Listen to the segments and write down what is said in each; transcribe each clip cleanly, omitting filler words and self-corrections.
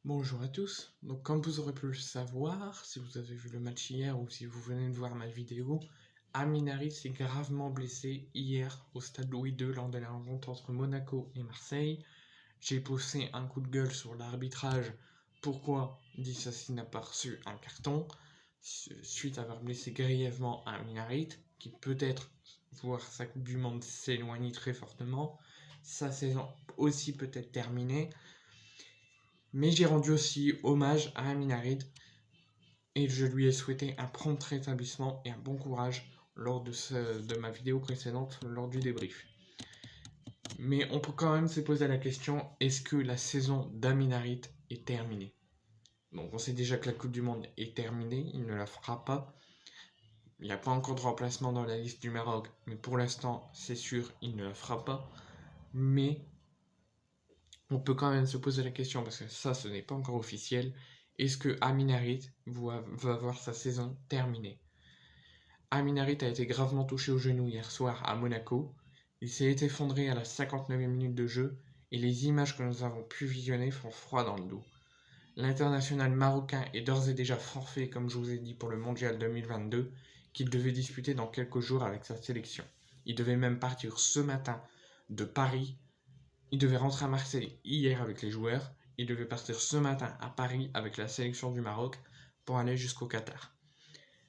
Bonjour à tous. Donc, comme vous aurez pu le savoir, si vous avez vu le match hier ou si vous venez de voir ma vidéo, Amin Harit s'est gravement blessé hier au stade Louis II lors de la rencontre entre Monaco et Marseille. J'ai poussé un coup de gueule sur l'arbitrage. Pourquoi Dissassi n'a pas reçu un carton suite à avoir blessé grièvement Amin Harit, qui peut-être voir sa Coupe du Monde s'éloigner très fortement. Sa saison aussi peut-être terminée. Mais j'ai rendu aussi hommage à Amin Harit et je lui ai souhaité un prompt rétablissement et un bon courage lors de ma vidéo précédente, lors du débrief. Mais on peut quand même se poser la question, est-ce que la saison d'Amin Harit est terminée? Donc on sait déjà que la Coupe du Monde est terminée, il ne la fera pas. Il n'y a pas encore de remplacement dans la liste du Maroc, mais pour l'instant, c'est sûr, il ne la fera pas. Mais on peut quand même se poser la question, parce que ça, ce n'est pas encore officiel, est-ce que Amin Harit va voir sa saison terminée? Amin Harit a été gravement touché au genou hier soir à Monaco. Il s'est effondré à la 59e minute de jeu, et les images que nous avons pu visionner font froid dans le dos. L'international marocain est d'ores et déjà forfait, comme je vous ai dit, pour le Mondial 2022, qu'il devait disputer dans quelques jours avec sa sélection. Il devait même partir ce matin de Paris. Il devait rentrer à Marseille hier avec les joueurs. Il devait partir ce matin à Paris avec la sélection du Maroc pour aller jusqu'au Qatar.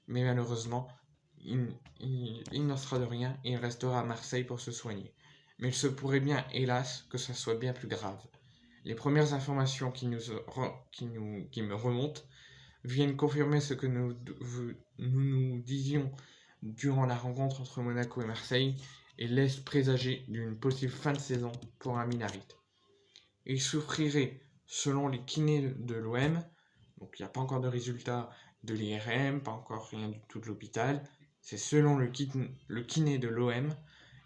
Mais malheureusement, il n'en sera de rien et il restera à Marseille pour se soigner. Mais il se pourrait bien, hélas, que ça soit bien plus grave. Les premières informations qui me remontent viennent confirmer ce que nous disions durant la rencontre entre Monaco et Marseille et laissent présager d'une possible fin de saison pour Amin Harit. Il souffrirait, selon les kinés de l'OM, donc il n'y a pas encore de résultat de l'IRM, pas encore rien du tout de l'hôpital, c'est selon le kiné de l'OM,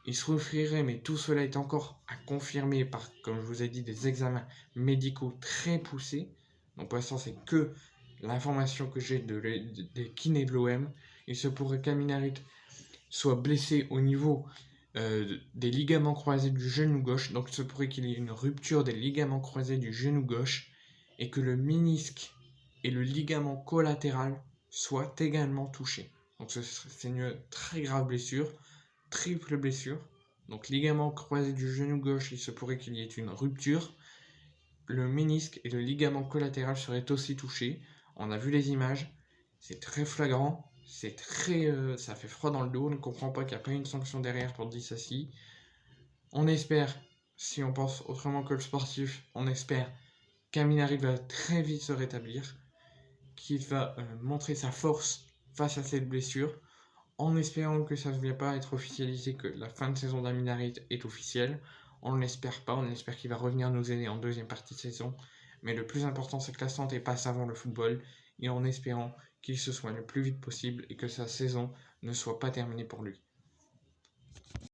il souffrirait, mais tout cela est encore à confirmer par, comme je vous ai dit, des examens médicaux très poussés. Donc pour l'instant, c'est que l'information que j'ai des kinés de l'OM. Il se pourrait qu'Amin Harit soit blessé au niveau des ligaments croisés du genou gauche. Donc il se pourrait qu'il y ait une rupture des ligaments croisés du genou gauche et que le ménisque et le ligament collatéral soient également touchés. Donc c'est une très grave blessure, triple blessure. Donc ligament croisé du genou gauche, il se pourrait qu'il y ait une rupture. Le ménisque et le ligament collatéral seraient aussi touchés. On a vu les images, c'est très flagrant, ça fait froid dans le dos. On ne comprend pas qu'il n'y a pas une sanction derrière pour Dissassi. On espère, si on pense autrement que le sportif, on espère qu'Amin Harit va très vite se rétablir, qu'il va montrer sa force face à cette blessure, en espérant que ça ne vienne pas être officialisé, que la fin de saison d'Amin Harit est officielle. On ne l'espère pas, on espère qu'il va revenir nous aider en deuxième partie de saison. Mais le plus important, c'est que la santé passe avant le football, et en espérant qu'il se soigne le plus vite possible et que sa saison ne soit pas terminée pour lui.